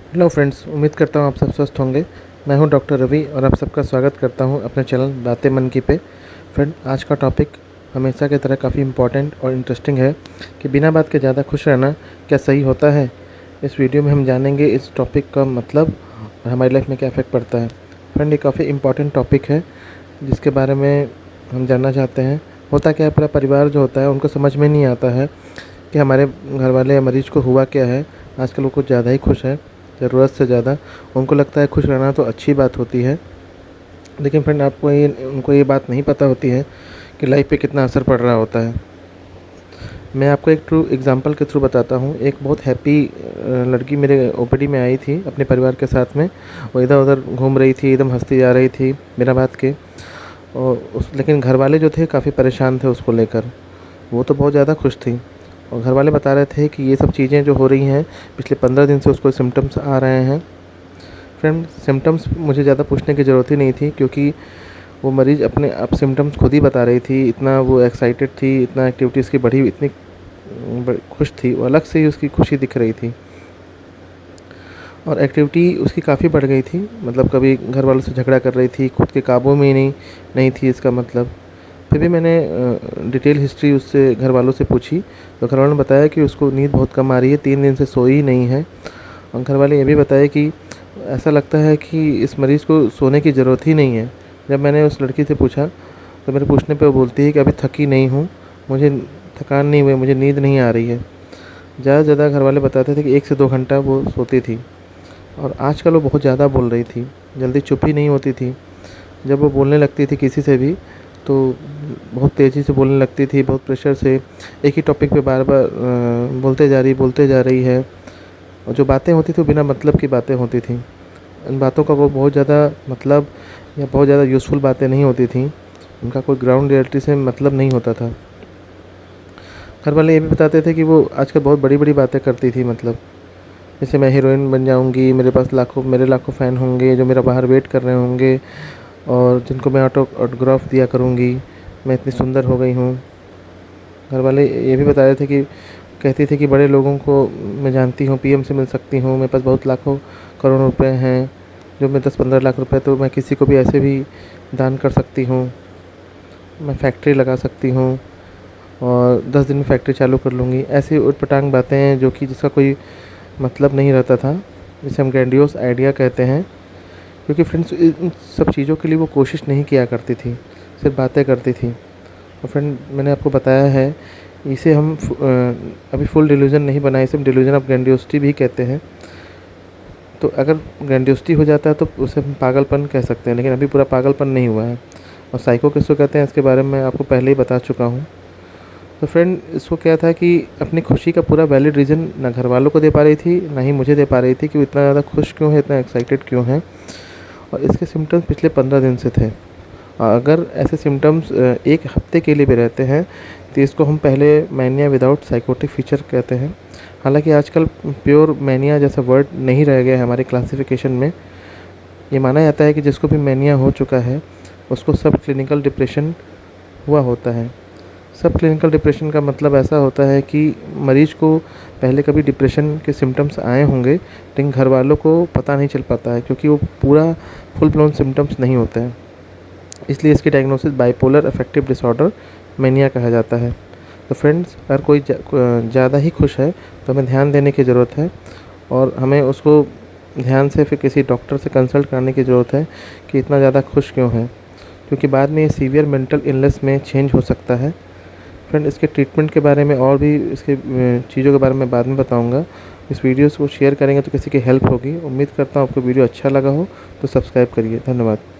Hello friends, उम्मीद करता हूँ आप सब स्वस्थ होंगे। मैं हूँ डॉक्टर रवि और आप सबका स्वागत करता हूँ अपने चैनल बातें मन की पे। फ्रेंड, आज का टॉपिक हमेशा की तरह काफ़ी इम्पोर्टेंट और इंटरेस्टिंग है कि बिना बात के ज़्यादा खुश रहना क्या सही होता है। इस वीडियो में हम जानेंगे इस टॉपिक का मतलब और हमारी लाइफ में क्या इफ़ेक्ट पड़ता है। फ्रेंड, ये काफ़ी इम्पोर्टेंट टॉपिक है जिसके बारे में हम जानना चाहते हैं। होता क्या है, पूरा परिवार जो होता है उनको समझ में नहीं आता है कि हमारे घर वाले या मरीज़ को हुआ क्या है। आजकल वो कुछ ज़्यादा ही खुश है, ज़रूरत से ज़्यादा। उनको लगता है खुश रहना तो अच्छी बात होती है, लेकिन फ्रेंड उनको ये बात नहीं पता होती है कि लाइफ पे कितना असर पड़ रहा होता है। मैं आपको एक ट्रू एग्जांपल के थ्रू बताता हूँ। एक बहुत हैप्पी लड़की मेरे ओपीडी में आई थी अपने परिवार के साथ में। वो इधर उधर घूम रही थी, एकदम हंसती जा रही थी बिना बात के। लेकिन घर वाले जो थे काफ़ी परेशान थे उसको लेकर। वो तो बहुत ज़्यादा खुश थी और घर वाले बता रहे थे कि ये सब चीज़ें जो हो रही हैं पिछले 15 दिन से उसको सिम्टम्स आ रहे हैं। फ्रेंड, सिम्टम्स मुझे ज़्यादा पूछने की ज़रूरत ही नहीं थी, क्योंकि वो मरीज़ अपने आप सिम्टम्स खुद ही बता रही थी। इतना वो एक्साइटेड थी, इतना एक्टिविटीज़ की बढ़ी, इतनी खुश थी, वो अलग से ही उसकी खुशी दिख रही थी और एक्टिविटी उसकी काफ़ी बढ़ गई थी। मतलब कभी घर वालों से झगड़ा कर रही थी, खुद के काबू में ही नहीं थी इसका मतलब। फिर भी मैंने डिटेल हिस्ट्री उससे घर वालों से पूछी तो घर वालों ने बताया कि उसको नींद बहुत कम आ रही है, 3 दिन से सोई ही नहीं है। और घर वाले ये भी बताया कि ऐसा लगता है कि इस मरीज़ को सोने की ज़रूरत ही नहीं है। जब मैंने उस लड़की से पूछा तो मेरे पूछने पे वो बोलती है कि अभी थकी नहीं हूँ, मुझे थकान नहीं हुई, मुझे नींद नहीं आ रही है। ज़्यादा से ज़्यादा घर वाले बताते थे कि 1 से 2 घंटा वो सोती थी। और आजकल वो बहुत ज़्यादा बोल रही थी, जल्दी चुप ही नहीं होती थी। जब वो बोलने लगती थी किसी से भी तो बहुत तेज़ी से बोलने लगती थी, बहुत प्रेशर से। एक ही टॉपिक पे बार बार बोलते जा रही है। और जो बातें होती थी वो बिना मतलब की बातें होती थी। इन बातों का वो बहुत ज़्यादा मतलब या बहुत ज़्यादा यूज़फुल बातें नहीं होती थी। उनका कोई ग्राउंड रियलिटी से मतलब नहीं होता था। घर वाले ये भी बताते थे कि वो आजकल बहुत बड़ी बड़ी बातें करती थी। मतलब जैसे मैं हीरोइन बन जाऊंगी, मेरे पास मेरे लाखों फ़ैन होंगे जो मेरा बाहर वेट कर रहे होंगे और जिनको मैं ऑटोग्राफ दिया करूंगी, मैं इतनी सुंदर हो गई हूँ। घर वाले ये भी बता रहे थे कि कहती थी कि बड़े लोगों को मैं जानती हूँ, पीएम से मिल सकती हूँ, मेरे पास बहुत लाखों करोड़ रुपए हैं, जो मैं 10-15 लाख रुपए तो मैं किसी को भी ऐसे भी दान कर सकती हूँ। मैं फैक्ट्री लगा सकती हूँ और 10 दिन में फैक्ट्री चालू कर लूँगी। ऐसी उटपटांग बातें हैं जो कि जिसका कोई मतलब नहीं रहता था, जिसे हम ग्रैंडियोस आइडिया कहते हैं। क्योंकि फ्रेंड्स, इन सब चीज़ों के लिए वो कोशिश नहीं किया करती थी, सिर्फ बातें करती थी। और फ्रेंड, मैंने आपको बताया है, इसे हम अभी फुल डिल्यूजन नहीं बनाए, इसे हम डिल्यूजन ऑफ ग्रैंडियोसिटी भी कहते हैं। तो अगर ग्रैंडियोसिटी हो जाता है तो उसे हम पागलपन कह सकते हैं, लेकिन अभी पूरा पागलपन नहीं हुआ है। और साइको किसको कहते हैं इसके बारे में मैं आपको पहले ही बता चुका हूँ। तो फ्रेंड, इसको क्या था कि अपनी खुशी का पूरा वैलिड रीज़न ना घर वालों को दे पा रही थी, ना ही मुझे दे पा रही थी कि वो इतना ज़्यादा खुश क्यों है, इतना एक्साइटेड क्यों है। और इसके सिम्टम्स पिछले 15 दिन से थे। अगर ऐसे सिम्टम्स 1 हफ्ते के लिए भी रहते हैं तो इसको हम पहले मैनिया विदाउट साइकोटिक फीचर कहते हैं। हालांकि आजकल प्योर मैनिया जैसा वर्ड नहीं रह गया है हमारे क्लासिफिकेशन में। ये माना जाता है कि जिसको भी मैनिया हो चुका है उसको सब क्लिनिकल डिप्रेशन हुआ होता है। सब क्लिनिकल डिप्रेशन का मतलब ऐसा होता है कि मरीज को पहले कभी डिप्रेशन के सिम्टम्स आए होंगे, लेकिन घर वालों को पता नहीं चल पाता है क्योंकि वो पूरा फुल ब्लोन सिम्टम्स नहीं होते हैं। इसलिए इसकी diagnosis bipolar affective disorder mania कहा जाता है। तो फ्रेंड्स, अगर कोई ज़्यादा ही खुश है तो हमें ध्यान देने की ज़रूरत है और हमें उसको ध्यान से फिर किसी डॉक्टर से कंसल्ट करने की ज़रूरत है कि इतना ज़्यादा खुश क्यों है, क्योंकि बाद में ये सीवियर मेंटल इलनेस में चेंज हो सकता है। फ्रेंड, इसके ट्रीटमेंट के बारे में और भी इसके चीज़ों के बारे में बाद में बताऊंगा। इस वीडियोस को शेयर करेंगे तो किसी की हेल्प होगी। उम्मीद करता हूँ आपको वीडियो अच्छा लगा हो तो सब्सक्राइब करिए। धन्यवाद।